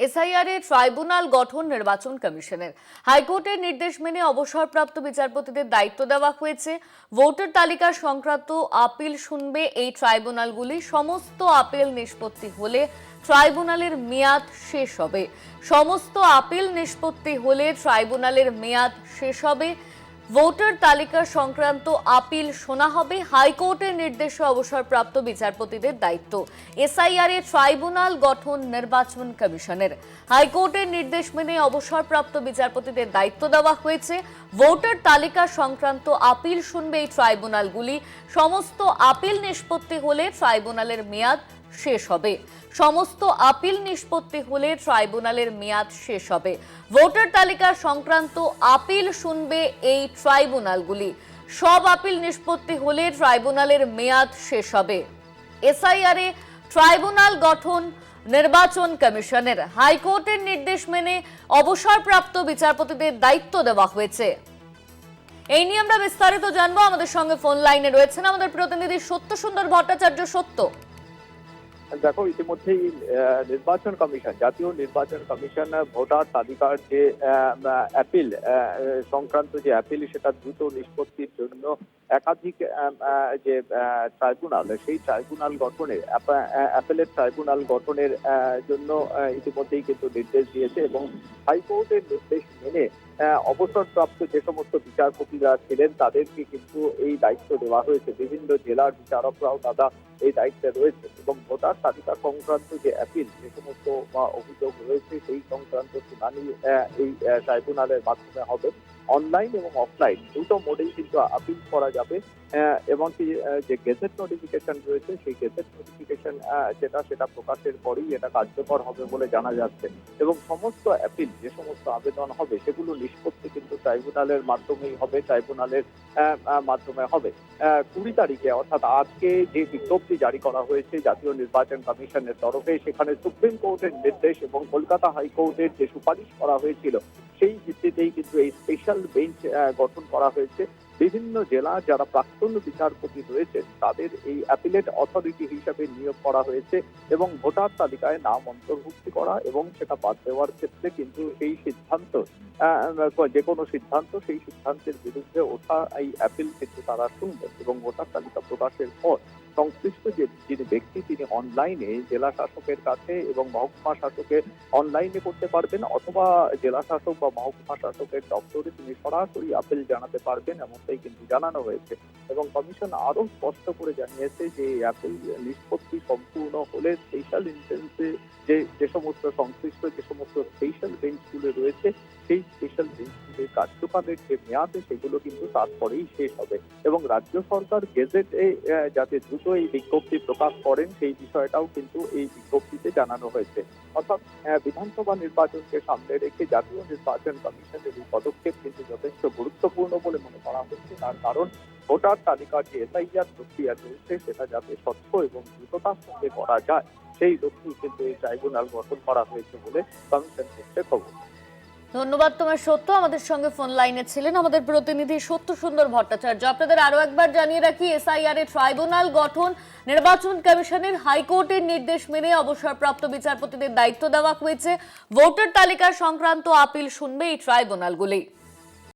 SIR এ tribunal গঠন নির্বাচন কমিশনের হাইকোর্টের নির্দেশ মেনে অবসরপ্রাপ্ত বিচারপতিদের দায়িত্ব দেওয়া হয়েছে। ভোটার তালিকা সংক্রান্ত আপিল শুনবে এই ট্রাইব্যুনালগুলি। সমস্ত আপিল নিষ্পত্তি হলে ট্রাইব্যুনালের মেয়াদ শেষ হবে। সমস্ত আপিল নিষ্পত্তি হলে ট্রাইব্যুনালের মেয়াদ শেষ হবে। ভোটার তালিকা সংক্রান্ত আপিল শোনা হবে। হাইকোর্টের নির্দেশে অবসরপ্রাপ্ত বিচারপতিদের দায়িত্ব। এসআইআর এ ট্রাইব্যুনাল গঠন নির্বাচন কমিশনের হাইকোর্টের নির্দেশ মেনে অবসরপ্রাপ্ত বিচারপতিদের দায়িত্ব দেওয়া হয়েছে। ভোটার তালিকা সংক্রান্ত আপিল শুনবে এই ট্রাইব্যুনালগুলি। সমস্ত আপিল নিষ্পত্তি হলে ট্রাইব্যুনালের মেয়াদ শেষ হবে। সমস্ত আপিল নিষ্পত্তি হলে ট্রাইব্যুনালের মেয়াদ শেষ হবে। ভোটার তালিকা সংক্রান্ত আপিল শুনবে এই ট্রাইব্যুনালগুলি। সব আপিল নিষ্পত্তি হলে ট্রাইব্যুনালের মেয়াদ শেষ হবে। এসআইআর এ ট্রাইব্যুনাল গঠন নির্বাচন কমিশনের হাইকোর্টের নির্দেশ মেনে অবসরপ্রাপ্ত বিচারপতিদের দায়িত্ব দেওয়া হয়েছে। এই নিয়ে আমরা বিস্তারিত জানবো। আমাদের সঙ্গে ফোন লাইনে রয়েছেন আমাদের প্রতিনিধি সত্যসুন্দর ভট্টাচার্য। সত্য, দেখো, ইতিমধ্যেই নির্বাচন কমিশন, জাতীয় নির্বাচন কমিশন ভোটার তালিকার যে অ্যাপিল সংক্রান্ত যে অ্যাপিল, সেটা দ্রুত নিষ্পত্তির জন্য একাধিক যে ট্রাইব্যুনাল, সেই ট্রাইব্যুনাল গঠনের অ্যাপেলের ট্রাইব্যুনাল গঠনের জন্য ইতিমধ্যেই কিন্তু নির্দেশ দিয়েছে এবং হাইকোর্টের নির্দেশ মেনে অবসরপ্রাপ্ত যে সমস্ত বিচারপতিরা ছিলেন তাদেরকে কিন্তু এই দায়িত্ব দেওয়া হয়েছে। বিভিন্ন জেলার বিচারকরাও তারা এই দায়িত্বে রয়েছে এবং ভোটার তালিকা সংক্রান্ত যে অ্যাপিল, যে সমস্ত অভিযোগ রয়েছে সেই সংক্রান্ত শুনানি এই ট্রাইব্যুনালের মাধ্যমে হবে। অনলাইন এবং অফলাইন দুটো মোডেই কিন্তু আপিল করা যাবে এবং যে গেজেট নোটিফিকেশন রয়েছে সেই গেজেট নোটিফিকেশন সেটা প্রকাশের পরেই এটা কার্যকর হবে বলে জানা যাচ্ছে এবং সমস্ত অ্যাপিল, যে সমস্ত আবেদন হবে সেগুলো নিষ্পত্তি কিন্তু ট্রাইব্যুনালের মাধ্যমেই হবে। ট্রাইব্যুনালের মাধ্যমে হবে 20 তারিখে, অর্থাৎ আজকে যে বিজ্ঞপ্তি জারি করা হয়েছে জাতীয় নির্বাচন কমিশনের তরফে, সেখানে সুপ্রিম কোর্টের নির্দেশ এবং কলকাতা হাইকোর্টের যে সুপারিশ করা হয়েছিল সেই ভিত্তিতেই কিন্তু এই স্পেশাল বেঞ্চ গঠন করা হয়েছে। বিভিন্ন জেলা যারা প্রাক্তন বিচারপতি রয়েছে তাদের এই অ্যাপিলেট অথরিটি হিসাবে নিয়োগ করা হয়েছে এবং ভোটার তালিকায় নাম অন্তর্ভুক্তি করা এবং সেটা বাদ দেওয়ার ক্ষেত্রে কিন্তু সেই সিদ্ধান্ত, যে কোনো সিদ্ধান্ত, সেই সিদ্ধান্তের বিরুদ্ধে ওঠা এই অ্যাপিল কিন্তু তারা শুনবেন এবং ভোটার তালিকা প্রকাশের পর সংশ্লিষ্ট যিনি ব্যক্তি তিনি অনলাইনে জেলা শাসকের কাছে এবং মহকুমা শাসকের অনলাইনে করতে পারবেন, অথবা জেলা শাসক বা মহকুমা শাসকের দপ্তরে তিনি সরাসরি আপিল জানাতে পারবেন, এমনটাই কিন্তু জানানো হয়েছে। এবং কমিশন আরো স্পষ্ট করে জানিয়েছে যে অ্যাপিল নিষ্পত্তি সম্পূর্ণ হলে স্পেশাল ইন্টেন্সে যে সমস্ত সংশ্লিষ্ট যে সমস্ত স্পেশাল বেঞ্চগুলো রয়েছে সেই স্পেশাল বেঞ্চগুলির কার্যকালের যে মেয়াদ সেগুলো কিন্তু তারপরেই শেষ হবে এবং রাজ্য সরকার গেজেটে যাতে দ্রুত এই বিজ্ঞপ্তি প্রকাশ করেন সেই বিষয়টাও কিন্তু এই বিজ্ঞপ্তিতে জানানো হয়েছে। অর্থাৎ বিধানসভা নির্বাচনকে সামনে রেখে জাতীয় নির্বাচন কমিশনের এই পদক্ষেপ কিন্তু যথেষ্ট গুরুত্বপূর্ণ বলে মনে করা হচ্ছে। তার কারণ ভোটার তালিকার যে এসআইআর প্রক্রিয়া চলছে সেটা যাতে স্বচ্ছ এবং দ্রুততার সঙ্গে করা যায় সেই লক্ষ্যে কিন্তু এই ট্রাইব্যুনাল গঠন করা হয়েছে বলে কমিশন সূত্রে খবর। ধন্যবাদ তোমার সত্য। আমাদের সঙ্গে ফোন লাইনে ছিলেন আমাদের প্রতিনিধি সত্যসুন্দর ভট্টাচার্য। আপনাদের আরো একবার জানিয়ে রাখি, এসআইআর এ ট্রাইব্যুনাল গঠন নির্বাচন কমিশনের হাইকোর্টের নির্দেশ মেনে অবসরপ্রাপ্ত বিচারপতিদের দায়িত্ব দেওয়া হয়েছে। ভোটার তালিকা সংক্রান্ত আপিল শুনবে এই ট্রাইব্যুনালগুলি।